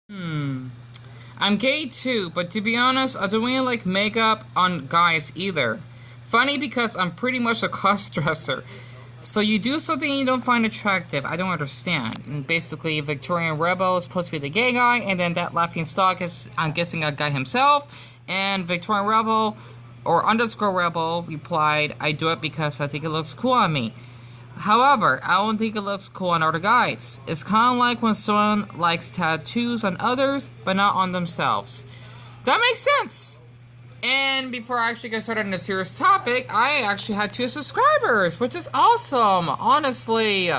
I'm gay too, but to be honest, I don't really like makeup on guys either. Funny because I'm pretty much a cross-dresser. So you do something you don't find attractive, I don't understand. And basically, Victorian Rebel is supposed to be the gay guy, and then that laughing stock is, I'm guessing, a guy himself. And Victorian Rebel, or underscore Rebel, replied, I do it because I think it looks cool on me. However, I don't think it looks cool on other guys. It's kind of like when someone likes tattoos on others, but not on themselves. That makes sense! And before I actually get started on a serious topic, I actually had 2 subscribers, which is awesome, honestly.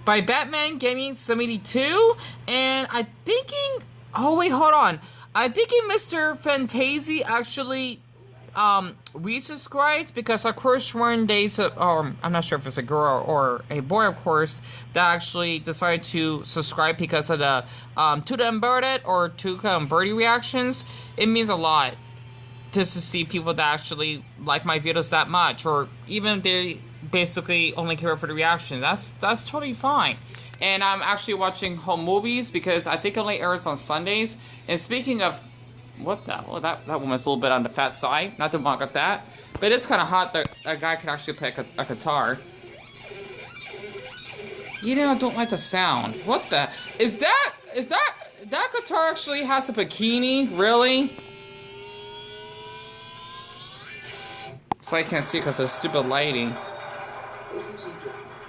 By Batman Gaming 72, and I'm thinking, oh wait, hold on. I'm thinking Mr. Fantasy actually resubscribed, because of course one day, I'm not sure if it's a girl or a boy, of course, that actually decided to subscribe because of the Tuka and Birdie or Tuka and Birdie reactions. It means a lot just to see people that actually like my videos that much, or even if they basically only care for the reaction. That's totally fine. And I'm actually watching home movies because I think it only airs on Sundays. And speaking of, what the hell, that woman's a little bit on the fat side, not to mock at that, but it's kind of hot that a guy can actually play a guitar. You know, I don't like the sound. What the, that guitar actually has a bikini, really? So I can't see because of the stupid lighting.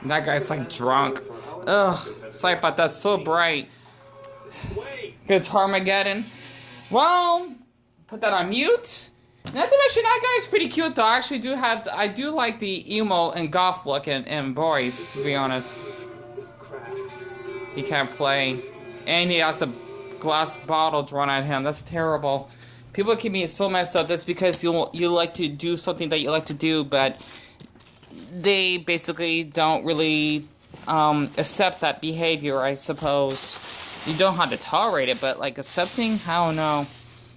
And that guy's like drunk. Ugh, sorry about that, so bright. Guitar-mageddon. Well, put that on mute. Not to mention, that guy's pretty cute though. I do like the emo and goth look in boys, to be honest. He can't play. And he has a glass bottle drawn at him. That's terrible. People keep me so messed up just because you like to do something that you like to do, but they basically don't really accept that behavior, I suppose. You don't have to tolerate it, but like accepting, I don't know.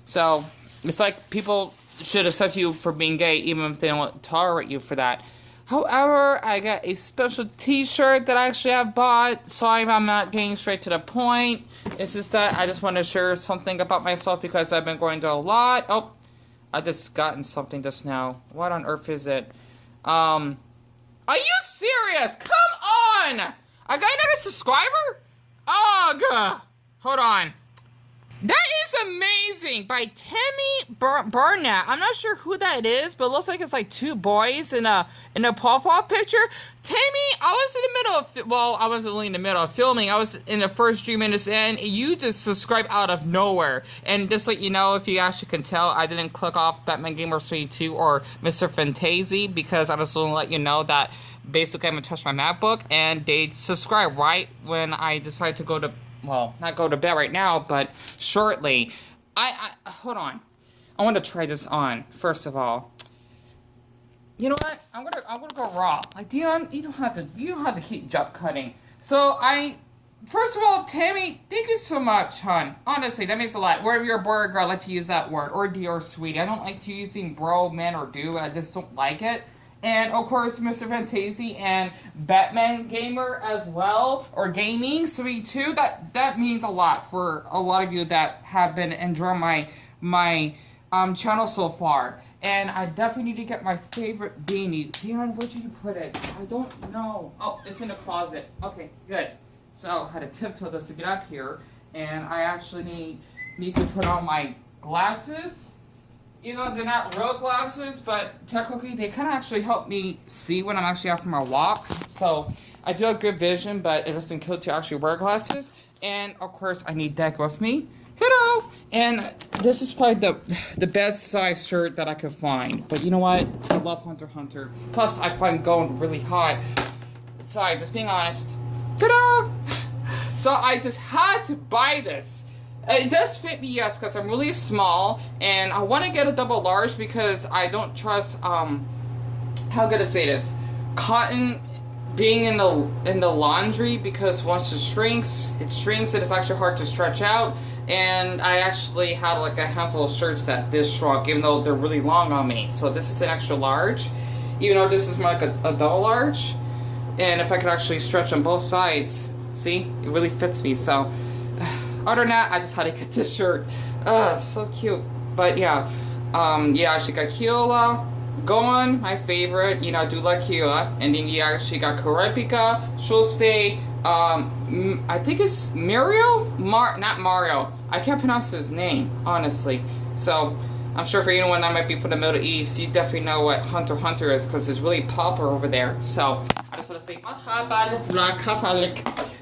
So it's like people should accept you for being gay even if they don't tolerate you for that. However, I got a special t-shirt that I actually have bought. Sorry if I'm not getting straight to the point. It's just that I just want to share something about myself because I've been going through a lot. Oh, I just gotten something just now. What on earth is it? Are you serious? Come on! I got another subscriber? Ugh! Hold on. That is amazing! By Tammy Burnett. I'm not sure who that is, but it looks like it's like 2 boys in a profile picture. Tammy, I was in the middle of, I wasn't really in the middle of filming. I was in the first 3 minutes in, and you just subscribed out of nowhere. And just like, you know, if you actually can tell, I didn't click off Batman Gamer 32 or Mr. Fantasy because I just want to let you know that basically I'm gonna touch my MacBook, and they subscribed right when I decided to go to, well, not go to bed right now, but shortly. Hold on. I want to try this on, first of all. You know what? I'm gonna go raw. Like, Dion, you don't have to keep jump cutting. So, first of all, Tammy, thank you so much, hon. Honestly, that means a lot. Whether you're a boy or girl, I like to use that word. Or dear or sweetie. I don't like to using bro, man, or dude. I just don't like it. And, of course, Mr. Fantasy and Batman Gamer as well, or Gaming 32, that means a lot for a lot of you that have been enjoying my channel so far. And I definitely need to get my favorite beanie. Dion, where did you put it? I don't know. Oh, it's in the closet. Okay, good. So, I had to tiptoe this to get up here. And I actually need to put on my glasses. You know, they're not real glasses, but technically they kind of actually help me see when I'm actually out for my walk. So, I do have good vision, but it doesn't kill to actually wear glasses. And, of course, I need Deck with me. Hello! And this is probably the best size shirt that I could find. But you know what? I love Hunter x Hunter. Plus, I find going really hot. Sorry, just being honest. Ta-da! So, I just had to buy this. It does fit me, yes, because I'm really small, and I want to get a double large because I don't trust, how could I say this, cotton being in the laundry, because once it shrinks and it's actually hard to stretch out, and I actually had like a handful of shirts that this shrunk, even though they're really long on me. So this is an extra large, even though this is more like a double large, and if I could actually stretch on both sides, see, it really fits me, so Other than that, I just had to get this shirt. It's so cute. But yeah, yeah, she got Keola, Gohan, my favorite. You know, I do like Keola. And then yeah, she got Kurapika. She'll stay. I think it's Mario? Not Mario. I can't pronounce his name, honestly. So, I'm sure for anyone that might be from the Middle East, you definitely know what Hunter x Hunter is, because it's really popular over there. So, I just want to say,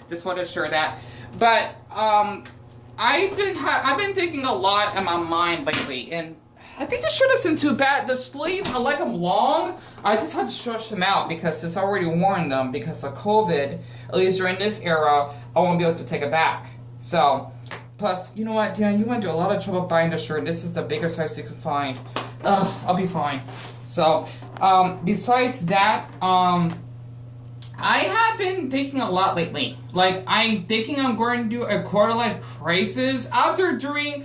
just want to share that. But, I've been thinking a lot in my mind lately, and I think the shirt isn't too bad. The sleeves, I like them long. I just had to stretch them out because it's already worn them because of COVID. At least during this era, I won't be able to take it back. So, plus, you know what, Dan, you went through a lot of trouble buying the shirt. This is the biggest size you could find. I'll be fine. So, besides that, I have been thinking a lot lately. Like, I'm thinking I'm going to do a quarter-life crisis after doing.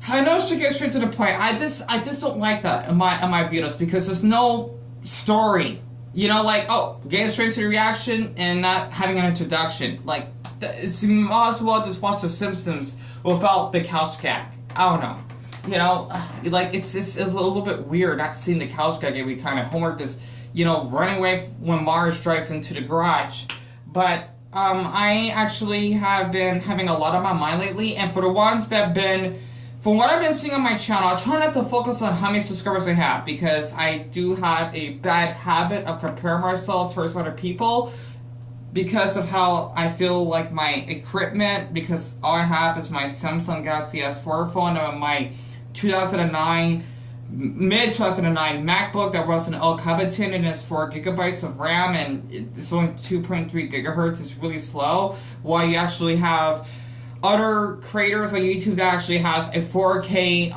I know I should get straight to the point. I just don't like that in my videos because there's no story. You know, like, oh, getting straight to the reaction and not having an introduction. Like, it's might as well just watch The Simpsons without the couch gag. I don't know. You know, like, it's a little bit weird not seeing the couch gag every time. And Homer just, you know, running away when Mars drives into the garage. But, I actually have been having a lot on my mind lately. And for the ones that have been... From what I've been seeing on my channel, I try not to focus on how many subscribers I have because I do have a bad habit of comparing myself towards other people because of how I feel like my equipment, because all I have is my Samsung Galaxy S4 phone and my 2009, mid-2009 MacBook that runs an El Capitan and is 4 gigabytes of RAM and it's only 2.3 gigahertz. It's really slow, while you actually have other creators on YouTube that actually has a 4K,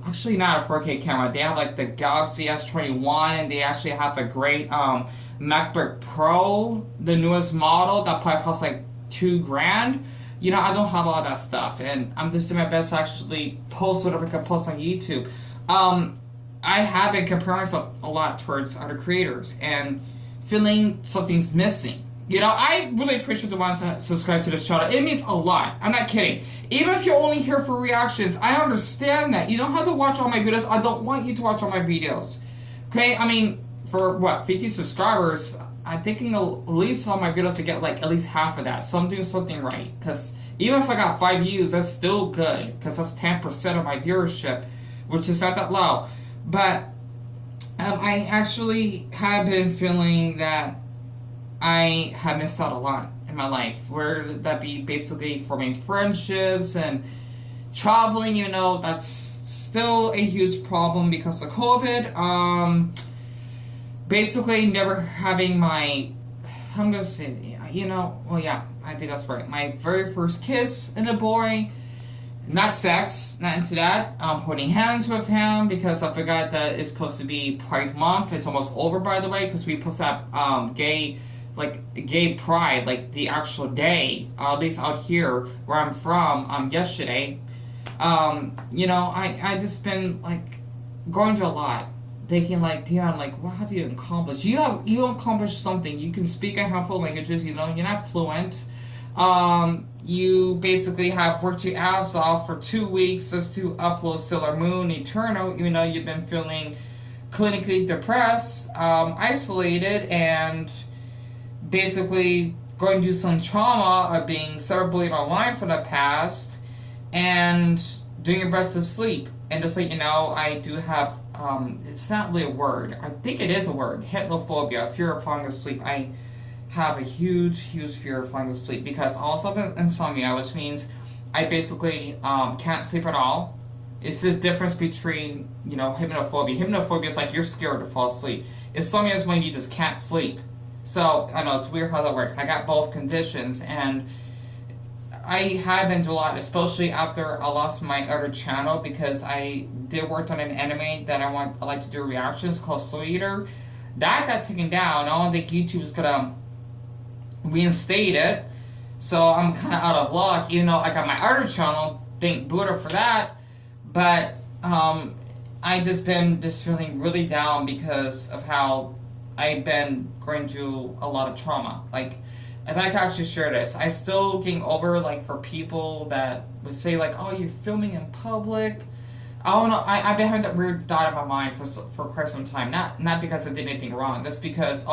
actually not a 4K camera. They have like the Galaxy S21 and they actually have a great MacBook Pro, the newest model that probably costs like $2,000. You know, I don't have all that stuff and I'm just doing my best to actually post whatever I can post on YouTube. I have been comparing myself a lot towards other creators and feeling something's missing. You know, I really appreciate the ones that subscribe to this channel. It means a lot. I'm not kidding. Even if you're only here for reactions, I understand that. You don't have to watch all my videos. I don't want you to watch all my videos. Okay? I mean, for what, 50 subscribers, I'm thinking at least all my videos to get like at least half of that. So I'm doing something right. Because even if I got 5 views, that's still good. Because that's 10% of my viewership, which is not that low. But I actually have been feeling that I have missed out a lot in my life, whether that be basically forming friendships and traveling, you know, that's still a huge problem because of COVID. Basically never having my, I'm gonna say, you know, well yeah, I think that's right, my very first kiss in a boy, not sex, not into that, holding hands with him because I forgot that it's supposed to be Pride Month. It's almost over, by the way, because we supposed to have gay pride, like the actual day, at least out here where I'm from, yesterday. You know, I just been like going through a lot, thinking like, damn, like what have you accomplished? You accomplished something. You can speak a handful of languages, you know, you're not fluent. You basically have worked your ass off for 2 weeks just to upload Sailor Moon Eternal, even though you've been feeling clinically depressed, isolated, and basically going through some trauma of being cerebrally aligned from the past and doing your best to sleep. And just so you know, I do have, it's not really a word, I think it is a word, hypnophobia, fear of falling asleep. I have a huge fear of falling asleep because I also have insomnia, which means I basically can't sleep at all. It's the difference between, you know, hypnophobia. Hypnophobia is like you're scared to fall asleep. Insomnia is when you just can't sleep. So, I know, it's weird how that works. I got both conditions, and I have been through a lot, especially after I lost my other channel, because I did work on an anime that I like to do reactions called Soul Eater. That got taken down. I don't think YouTube is gonna reinstate it, so I'm kind of out of luck, even though I got my other channel, thank Buddha for that. But, I just been feeling really down because of how I've been going through a lot of trauma. Like, if I could actually share this, I'm still getting over, like, for people that would say, like, oh, you're filming in public. I don't know. I've been having that weird thought in my mind for quite some time. Not because I did anything wrong. Just because,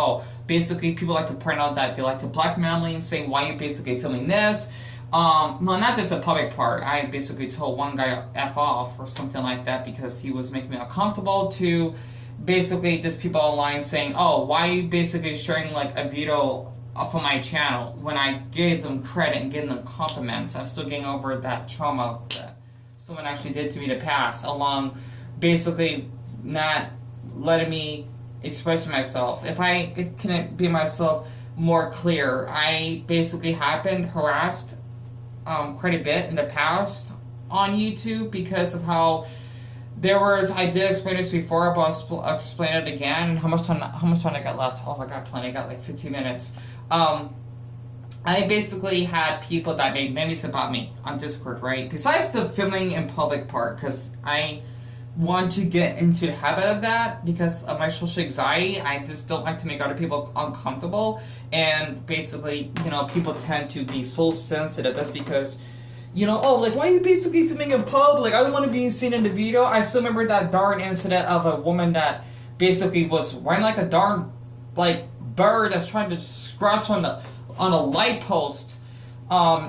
basically people like to point out that they like to blackmail me and say, why are you basically filming this? Well, not just the public part. I basically told one guy F off or something like that because he was making me uncomfortable, to basically just people online saying, oh, why are you basically sharing, like, a video off of my channel when I gave them credit and gave them compliments. I'm still getting over that trauma that someone actually did to me in the past, along basically not letting me express myself. If I can be myself more clear, I basically have been harassed quite a bit in the past on YouTube because of how I did explain this before, but I'll explain it again. How much time I got left? Oh, I got plenty. I got like 15 minutes. I basically had people that made memes about me on Discord, right? Besides the filming in public part, because I want to get into the habit of that because of my social anxiety. I just don't like to make other people uncomfortable. And basically, people tend to be so sensitive. That's because, like, why are you basically filming in public? I don't want to be seen in the video. I still remember that darn incident of a woman that basically was running like a darn, like, bird that's trying to scratch on a light post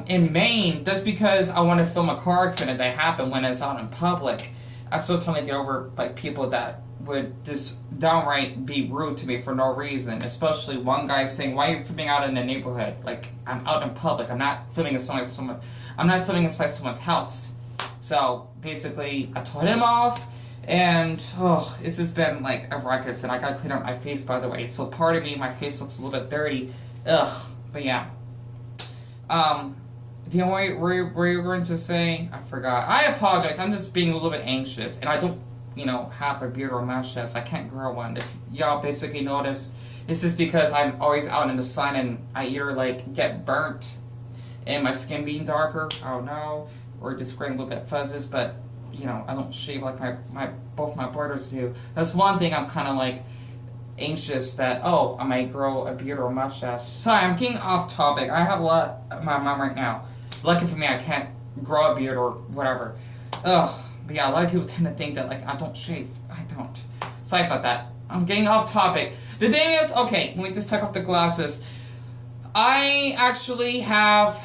in Maine, just because I want to film a car accident that happened when it's out in public. I'm still trying to get over, like, people that would just downright be rude to me for no reason. Especially one guy saying, "Why are you filming out in the neighborhood? Like, I'm out in public. I'm not filming inside someone's house." So basically, I told him off. And, it's just been, like, a ruckus, and I gotta clean up my face, by the way. So, part of me, my face looks a little bit dirty. But yeah. The only were you going to say? I forgot. I apologize, I'm just being a little bit anxious, and I don't, have a beard or mustache. I can't grow one. If y'all basically notice, this is because I'm always out in the sun, and I either, like, get burnt, and my skin being darker, I don't know, or just growing a little bit fuzzes, but I don't shave like both my brothers do. That's one thing I'm kind of like anxious that, I might grow a beard or a mustache. Sorry, I'm getting off topic. I have a lot in my mind right now. Lucky for me, I can't grow a beard or whatever. But yeah, a lot of people tend to think that, like, I don't shave. I don't. Sorry about that. I'm getting off topic. The thing is, okay, let me just take off the glasses. I actually have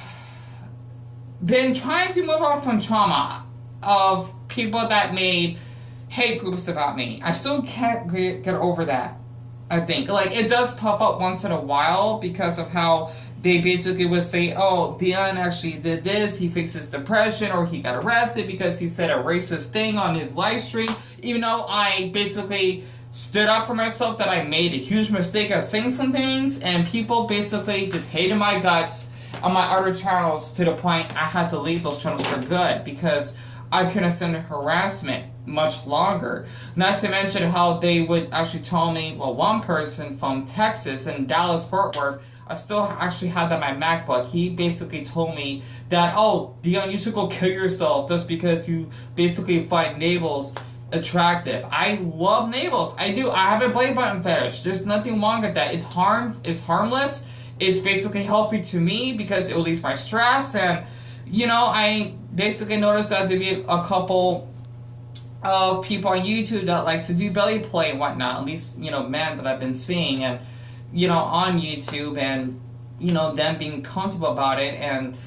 been trying to move on from trauma of people that made hate groups about me. I still can't get over that, I think. Like, it does pop up once in a while because of how they basically would say, oh, Dion actually did this, he fixed his depression, or he got arrested because he said a racist thing on his live stream, even though I basically stood up for myself that I made a huge mistake of saying some things, and people basically just hated my guts on my other channels to the point I had to leave those channels for good because I couldn't stand harassment much longer. Not to mention how they would actually tell me, well, one person from Texas in Dallas-Fort Worth, I still actually had that in my MacBook. He basically told me that, oh, Dion, you should go kill yourself just because you basically find navels attractive. I love navels. I do. I have a belly button fetish. There's nothing wrong with that. It's harmless. It's basically healthy to me because it relieves my stress, and I basically noticed that there be a couple of people on YouTube that likes to do belly play and whatnot, at least, men that I've been seeing, and, on YouTube, and, them being comfortable about it, and,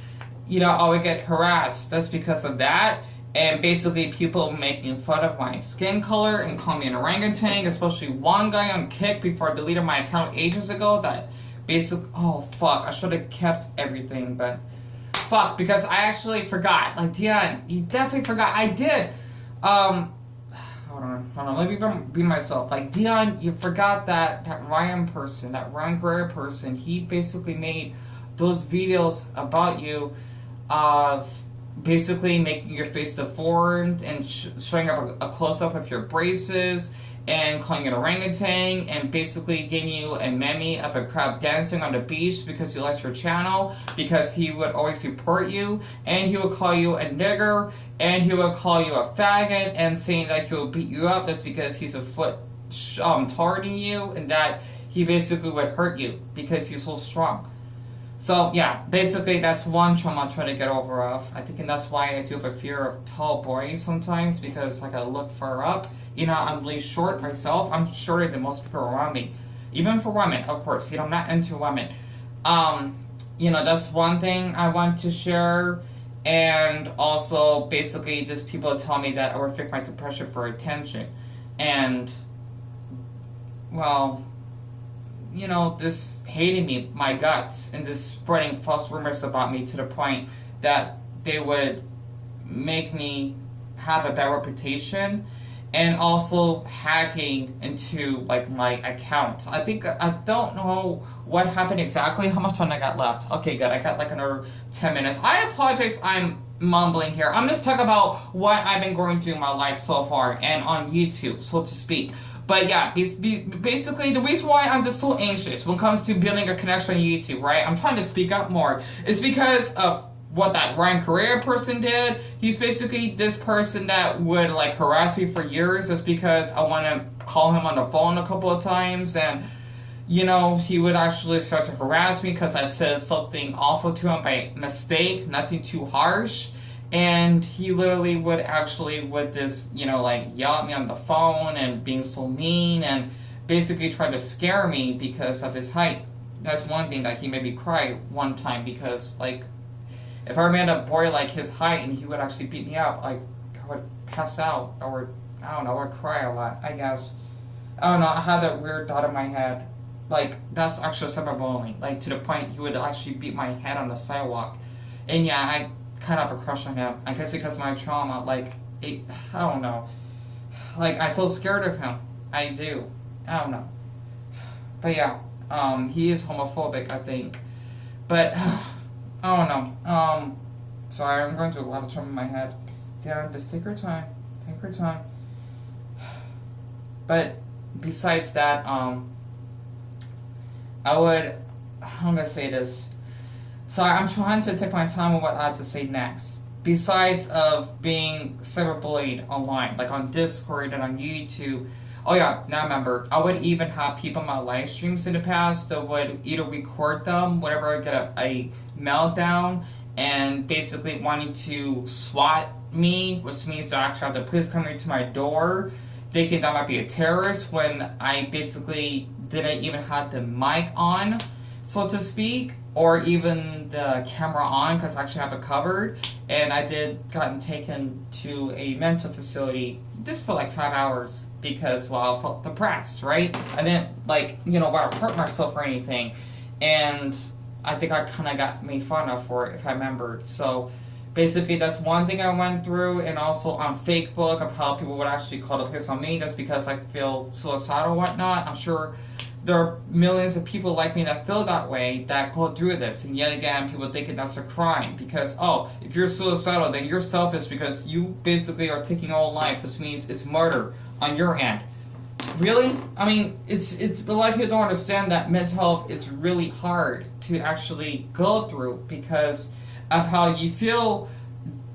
I would get harassed. That's because of that, and basically people making fun of my skin color and calling me an orangutan, especially one guy on Kick before I deleted my account ages ago that basically, oh, fuck, I should have kept everything, but fuck, because I actually forgot. Like, Dion, you definitely forgot. I did. Hold on. Let me be myself. Like, Dion, you forgot that Ryan Guerrero person, he basically made those videos about you of basically making your face deformed and showing up a close-up of your braces and calling it orangutan, and basically giving you a meme of a crab dancing on the beach because he likes your channel, because he would always support you, and he would call you a nigger, and he would call you a faggot, and saying that he would beat you up just because he's a foot taller than you, and that he basically would hurt you because he's so strong. So yeah, basically that's one trauma I'm trying to get over of. I think, and that's why I do have a fear of tall boys sometimes, because I gotta look far up. You know, I'm really short myself. I'm shorter than most people around me, even for women, of course. You know, I'm not into women. Um, you know, that's one thing I want to share. And also, basically, just people tell me that I would fake my depression for attention. And, well, you know, this hating me, my guts, and this spreading false rumors about me to the point that they would make me have a bad reputation, and also hacking into like my account. I think I don't know what happened exactly. How much time I got left? Okay, good. I got like another 10 minutes. I apologize. I'm mumbling here. I'm just talking about what I've been going through in my life so far and on YouTube, so to speak. But yeah, basically the reason why I'm just so anxious when it comes to building a connection on YouTube, right? I'm trying to speak up more. It's because of what that Ryan Correa person did. He's basically this person that would like harass me for years just because I want to call him on the phone a couple of times, and you know, he would actually start to harass me because I said something awful to him by mistake, nothing too harsh. And he literally would actually, with this, you know, like yell at me on the phone and being so mean and basically try to scare me because of his height. That's one thing that he made me cry one time, because like if I met a boy like his height and he would actually beat me up, like I would pass out, or I don't know, I would cry a lot, I guess. I don't know, I had that weird thought in my head. Like, that's actually cyberbullying. Like, to the point he would actually beat my head on the sidewalk. And yeah, I kind of have a crush on him. I guess because of my trauma. Like, I don't know. Like, I feel scared of him. I do. I don't know. But yeah, he is homophobic, I think. But, I don't know. Sorry, I'm going through a lot of trauma in my head. Darren, just take your time. Take your time. But, besides that, I would, I'm gonna say this. So I'm trying to take my time on what I have to say next. Besides of being cyberbullied online, like on Discord and on YouTube. Oh yeah, now remember, I would even have people in my live streams in the past that would either record them whenever I get a meltdown and basically wanting to SWAT me, which means to actually have the police coming to my door, thinking that I might be a terrorist when I basically didn't even have the mic on, so to speak, or even the camera on, because I actually have it covered. And I did gotten taken to a mental facility just for like 5 hours because, well, I felt depressed, right? I didn't, like, you know, want to hurt myself or anything. And I think I kind of got made fun of for it, if I remember. So basically, that's one thing I went through. And also on Facebook, of how people would actually call the police on me. That's because I feel suicidal or whatnot. I'm sure there are millions of people like me that feel that way, that go through this, and yet again, people think that's a crime because, oh, if you're suicidal, then you're selfish because you basically are taking your own life, which means it's murder on your end. Really? I mean, it's a lot of people don't understand that mental health is really hard to actually go through because of how you feel.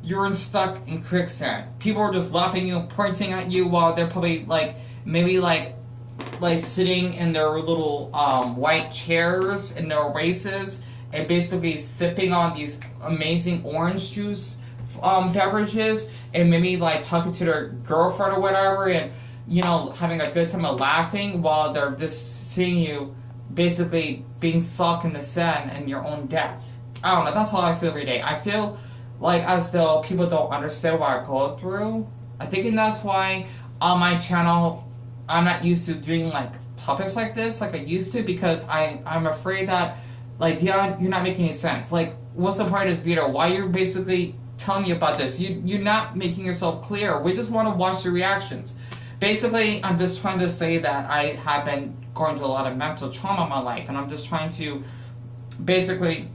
You're stuck in quicksand. People are just laughing at you, pointing at you while they're probably like, maybe like sitting in their little white chairs in their races and basically sipping on these amazing orange juice beverages and maybe like talking to their girlfriend or whatever and, you know, having a good time of laughing while they're just seeing you basically being sucked in the sand and your own death. I don't know, that's how I feel every day. I feel like as though people don't understand what I go through. I think, and that's why on my channel I'm not used to doing like topics like this like I used to, because I'm afraid that like, yeah, you're not making any sense. Like, what's the point of this video? Why you're basically telling me about this? You're not making yourself clear. We just want to watch your reactions. Basically, I'm just trying to say that I have been going through a lot of mental trauma in my life, and I'm just trying to basically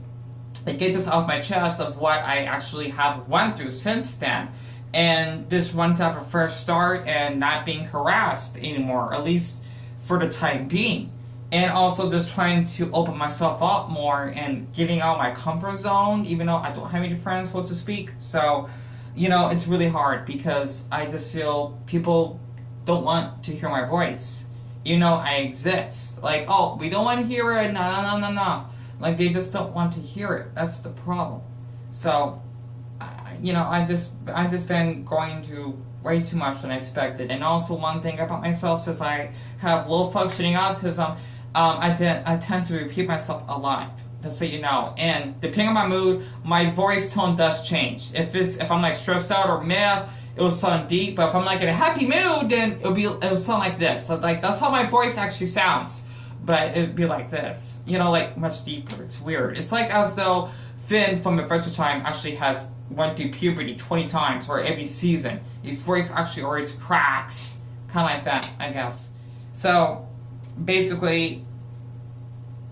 get this off my chest of what I actually have went through since then. And this one to have a fresh start and not being harassed anymore, at least for the time being. And also just trying to open myself up more and getting out my comfort zone, even though I don't have any friends, so to speak. So, you know, it's really hard because I just feel people don't want to hear my voice. You know, I exist. Like, oh, we don't want to hear it, no. Like, they just don't want to hear it. That's the problem. So, I've just been going to way too much than I expected. And also, one thing about myself, since I have low functioning autism, I tend to repeat myself a lot, just so you know. And depending on my mood, my voice tone does change. If I'm like stressed out or mad, it will sound deep. But if I'm like in a happy mood, then it'll sound like this. So, like, that's how my voice actually sounds. But it'd be like this, like much deeper. It's weird. It's like as though Finn from Adventure Time actually has went through puberty 20 times, or every season. His voice actually always cracks. Kind of like that, I guess. So, basically,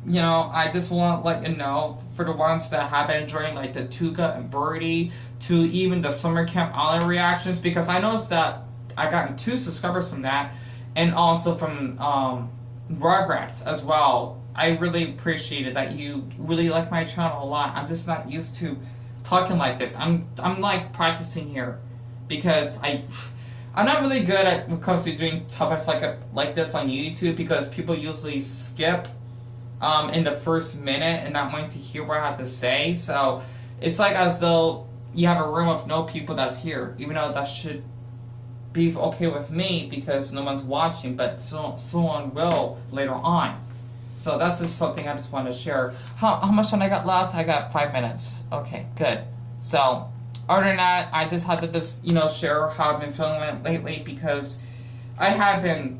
I just want to let you know, for the ones that have been enjoying, like, the Tuca and Birdie, to even the Summer Camp Island reactions, because I noticed that I gotten 2 subscribers from that, and also from, Rugrats as well. I really appreciated that you really like my channel a lot. I'm just not used to talking like this. I'm like practicing here, because I'm not really good at when it comes to doing topics like this on YouTube, because people usually skip in the first minute and not wanting to hear what I have to say. So it's like as though you have a room of no people that's here, even though that should be okay with me because no one's watching, but someone will later on. So that's just something I just want to share. How much time I got left? I got 5 minutes. Okay, good. So, other than that, I just had to just, share how I've been feeling lately, because I have been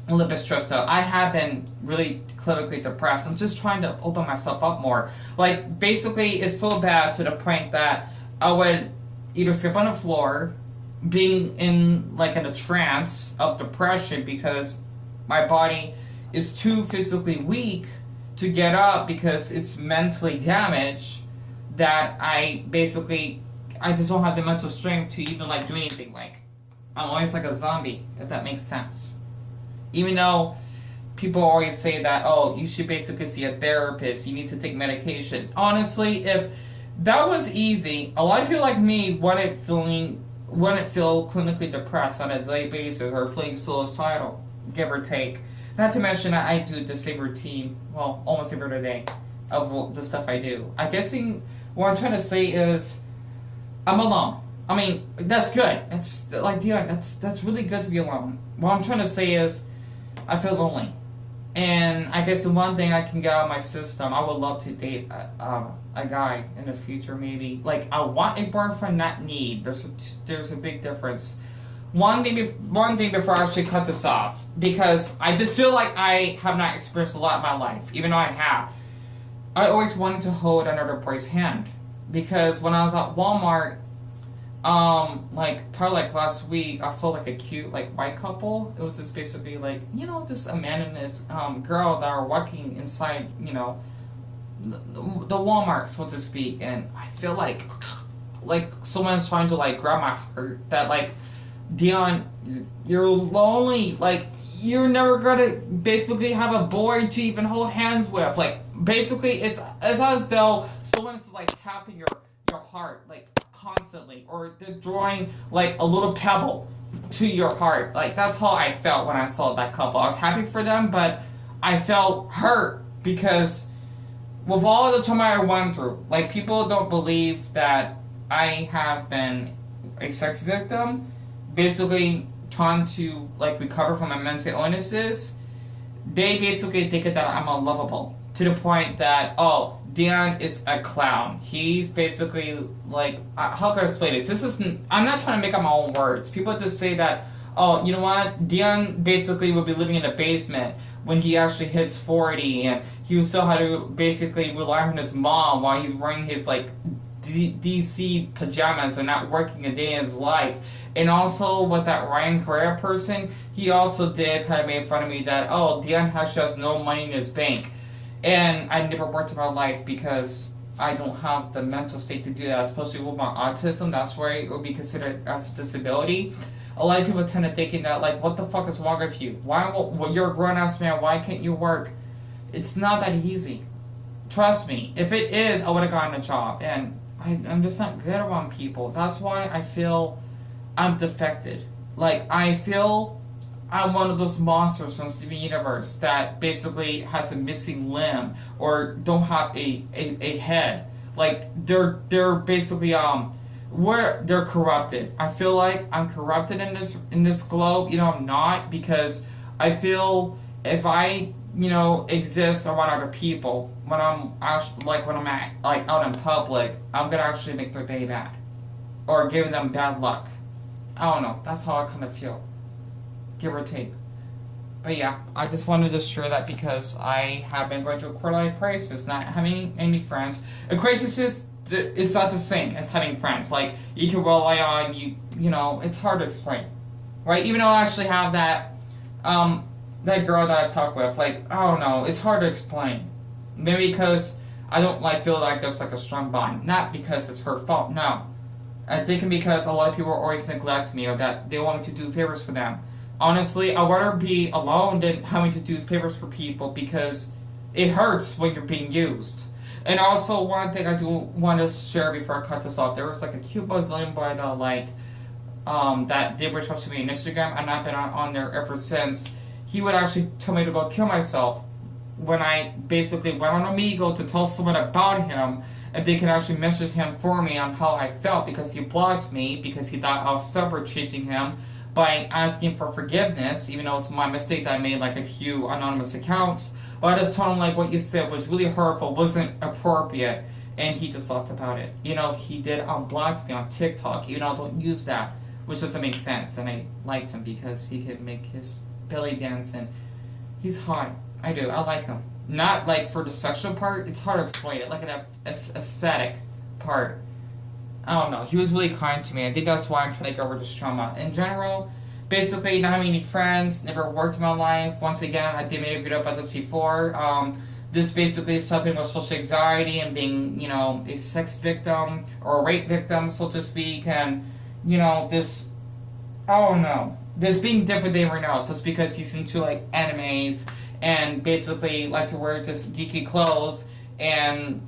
a little bit stressed out. I have been really clinically depressed. I'm just trying to open myself up more. Like, basically, it's so bad to the point that I would either sleep on the floor, being in a trance of depression, because my body is too physically weak to get up because it's mentally damaged, that I just don't have the mental strength to even do anything. Like, I'm always like a zombie, if that makes sense. Even though people always say that, oh, you should basically see a therapist, you need to take medication. Honestly, if that was easy, a lot of people like me wouldn't feel clinically depressed on a daily basis, or feeling suicidal, give or take. Not to mention that I do the same routine, well, almost every other day, of the stuff I do. I guess what I'm trying to say is, I'm alone. I mean, that's good. It's like, yeah, that's really good to be alone. What I'm trying to say is, I feel lonely. And I guess the one thing I can get out of my system, I would love to date a guy in the future, maybe. Like, I want a boyfriend, not need. There's a big difference. One thing before I actually cut this off, because I just feel like I have not experienced a lot in my life, even though I have. I always wanted to hold another boy's hand, because when I was at Walmart, probably last week, I saw a cute white couple. It was just basically just a man and his girl that are walking inside the Walmart, so to speak, and I feel like someone's trying to grab my heart, that Dion, you're lonely, you're never gonna basically have a boy to even hold hands with. Basically it's as though someone is tapping your heart constantly, or they're drawing a little pebble to your heart. That's how I felt when I saw that couple. I was happy for them, but I felt hurt, because with all the trauma I went through, people don't believe that I have been a sex victim, basically trying to recover from my mental illnesses. They basically think that I'm unlovable, to the point that, oh, Dion is a clown. He's basically how can I explain this? I'm not trying to make up my own words. People just say that, oh, you know what, Dion basically will be living in a basement when he actually hits 40, and he will still have to basically rely on his mom while he's wearing his DC pajamas and not working a day in his life. And also with that Ryan Correa person, he also did kind of make fun of me that, oh, Dion actually has no money in his bank. And I never worked in my life because I don't have the mental state to do that, especially with my autism. That's why it would be considered as a disability. A lot of people tend to thinking that, what the fuck is wrong with you? Well, you're a grown-ass man, why can't you work? It's not that easy. Trust me. If it is, I would have gotten a job. And I'm just not good around people. That's why I feel I'm defected. I I'm one of those monsters from Steven Universe that basically has a missing limb or don't have a head. Like they're basically they're corrupted. I feel like I'm corrupted in this globe. I'm not, because I feel if I exist around other people when I'm actually when I'm out in public, I'm gonna actually make their day bad or give them bad luck. I don't know. That's how I kind of feel, give or take. But yeah, I just wanted to share that because I have been going through a quarter life crisis, not having any friends. Acquaintances, it's not the same as having friends. Like, you can rely on it's hard to explain, right? Even though I actually have that girl that I talk with, I don't know, it's hard to explain. Maybe because I don't feel like there's a strong bond. Not because it's her fault, no. I think because a lot of people always neglect me or that they want me to do favors for them. Honestly, I'd rather be alone than having to do favors for people because it hurts when you're being used. And also, one thing I do want to share before I cut this off, there was a cute Brazilian boy that I liked that did reach out to me on Instagram, and I've been on there ever since. He would actually tell me to go kill myself when I basically went on Amigo to tell someone about him, and they could actually message him for me on how I felt because he blocked me because he thought I was separate chasing him by asking for forgiveness, even though it's my mistake that I made a few anonymous accounts. But I just told him what you said was really hurtful, wasn't appropriate, and he just laughed about it. He did unblock me on TikTok, even though I don't use that, which doesn't make sense, and I liked him because he could make his belly dance, and he's hot. I do, I like him. Not for the sexual part, it's hard to explain it, an aesthetic part. I don't know, he was really kind to me. I think that's why I'm trying to get over this trauma. In general, basically, not having any friends, never worked in my life. Once again, I did make a video about this before. This basically is suffering with social anxiety and being, a sex victim or a rape victim, so to speak. And, this, I don't know, this being different than everyone else. Just because he's into, animes and basically like to wear just geeky clothes and,